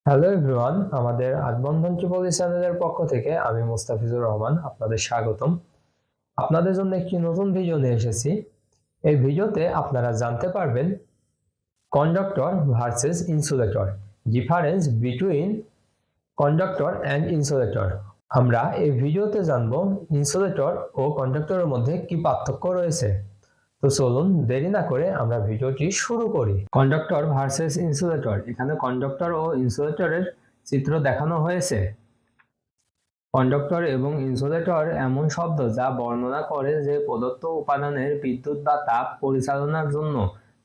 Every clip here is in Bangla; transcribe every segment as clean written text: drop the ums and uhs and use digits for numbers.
হ্যালো এভরিওয়ান, আমাদের আটবন্ধন ত্রিপলি চ্যানেলের পক্ষ থেকে আমি মুস্তাফিজুর রহমান আপনাদের স্বাগতম। আপনাদের জন্য একটি নতুন ভিডিও নিয়ে এসেছি। এই ভিডিওতে আপনারা জানতে পারবেন conductor versus insulator, difference between conductor and insulator. আমরা এই ভিডিওতে জানব ইনসুলেটর ও কন্ডাক্টরের মধ্যে কি পার্থক্য রয়েছে। তো চলুন দেরি না করে আমরা ভিডিওটি শুরু করি। কন্ডাক্টর ভার্সেস ইনসুলেটর, এখানে কন্ডাক্টর ও ইনসুলেটরের চিত্র দেখানো হয়েছে। কন্ডাক্টর এবং ইনসুলেটর এমন শব্দ যা বর্ণনা করে যে প্রদত্ত উপাদানের বিদ্যুৎ বা তাপ পরিচালনার জন্য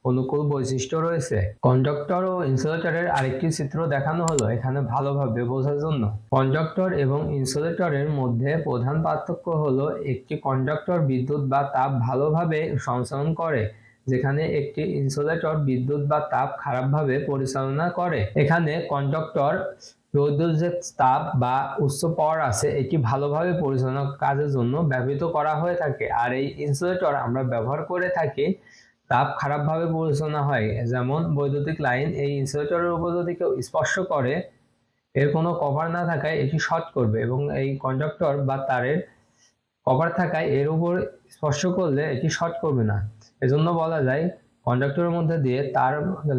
অনুকূল বৈশিষ্ট্য রয়েছে। কন্ডাক্টর ও ইনসুলেটরের আরেকটি চিত্র দেখানো হলো এখানে ভালোভাবে বোঝার জন্য। কন্ডাক্টর এবং ইনসুলেটরের মধ্যে প্রধান পার্থক্য হলো একটি কন্ডাক্টর বিদ্যুৎ বা তাপ ভালোভাবে সঞ্চালন করে, যেখানে একটি ইনসুলেটর বিদ্যুৎ বা তাপ খারাপভাবে পরিচালনা করে। এখানে কন্ডাক্টর বৈদ্যুতিক যে তাপ বা উচ্চ পাওয়ার আছে এটি ভালোভাবে পরিচালনা কাজের জন্য ব্যবহৃত করা হয়ে থাকে, আর এই ইনসুলেটর আমরা ব্যবহার করে থাকি তাপ খারাপভাবে পরিচালনা হয়। যেমন বৈদ্যুতিক লাইন এই ইনসুলেটরের উপর যদি কেউ স্পর্শ করে, এর কোনো কভার না থাকায় এটি শর্ট করবে, এবং এই কন্ডাক্টর বা তারের কভার থাকায় এর উপর স্পর্শ করলে এটি শর্ট করবে না। এজন্য বলা যায় কন্ডাক্টরের মধ্যে দিয়ে তার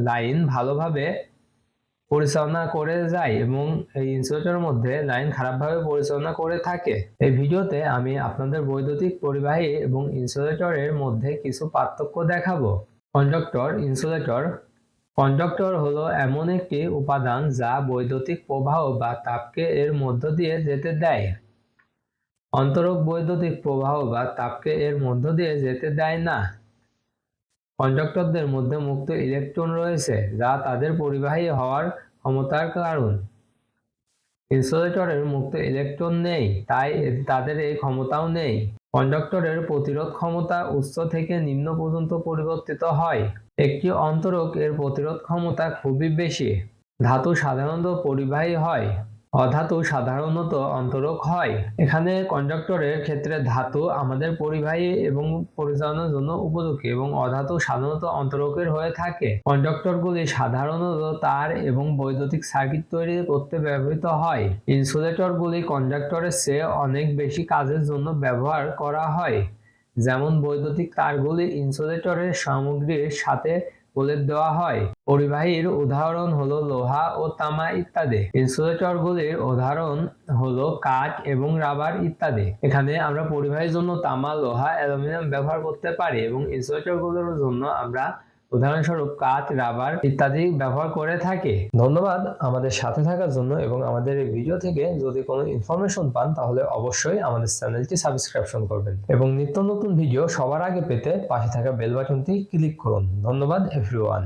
লাইন ভালোভাবে পরিচালনা করে যায় এবং এই ইনসুলেটরের মধ্যে লাইন খারাপভাবে পরিচালনা করে থাকে। এই ভিডিওতে আমি আপনাদের বৈদ্যুতিক পরিবাহী এবং ইনসুলেটরের মধ্যে কিছু পার্থক্য দেখাবো। Conductor, insulator. কন্ডাক্টর হলো এমন একটি উপাদান যা বৈদ্যুতিক প্রবাহ বা তাপকে এর মধ্য দিয়ে যেতে দেয়। অন্তরক বৈদ্যুতিক প্রবাহ বা তাপকে এর মধ্য দিয়ে যেতে দেয় না। কন্ডাক্টরদের মধ্যে মুক্ত ইলেকট্রন রয়েছে যা তাদের পরিবাহী হওয়ার ক্ষমতার কারণ। ইনসুলেটরের মুক্ত ইলেকট্রন নেই, তাই তাদের এই ক্ষমতাও নেই। কন্ডাক্টরের প্রতিরোধ ক্ষমতা উচ্চ থেকে নিম্ন পর্যন্ত পরিবর্তিত হয়। একটি অন্তরক এর প্রতিরোধ ক্ষমতা খুবই বেশি। ধাতু সাধারণত পরিবাহী হয়, অধাতু সাধারণত অন্তরক হয়। এখানে কন্ডাক্টরের ক্ষেত্রে ধাতু আমাদের পরিবাহী এবং পরিচালনার জন্য উপযোগী এবং অধাতু সাধারণত অন্তরকের হয়ে থাকে। কন্ডাক্টরগুলি সাধারণত তার এবং বৈদ্যুতিক সার্কিট তৈরি করতে ব্যবহৃত হয়। ইনসুলেটরগুলি কন্ডাক্টরের চেয়ে অনেক বেশি কাজের জন্য ব্যবহার করা হয়, যেমন বৈদ্যুতিক তারগুলি ইনসুলেটরের সামগ্রীর সাথে প্রলেপ দেওয়া হয়। পরিবাহীর উদাহরণ হলো লোহা ও তামা ইত্যাদি। ইনসুলেটরগুলির উদাহরণ হলো কাঠ এবং রাবার ইত্যাদি। এখানে আমরা পরিবাহীর জন্য তামা, লোহা, অ্যালুমিনিয়াম ব্যবহার করতে পারি এবং ইনসুলেটরগুলোর জন্য আমরা উদাহরণস্বরূপ কাঠ, রাবার ইত্যাদি ব্যবহার করে থাকি। ধন্যবাদ আমাদের সাথে থাকার জন্য, এবং আমাদের এই ভিডিও থেকে যদি কোনো ইনফরমেশন পান তাহলে অবশ্যই আমাদের চ্যানেলটি সাবস্ক্রিপশন করবেন এবং নিত্য নতুন ভিডিও সবার আগে পেতে পাশে থাকা বেল বাটনটি ক্লিক করুন। ধন্যবাদ এভরিওয়ান।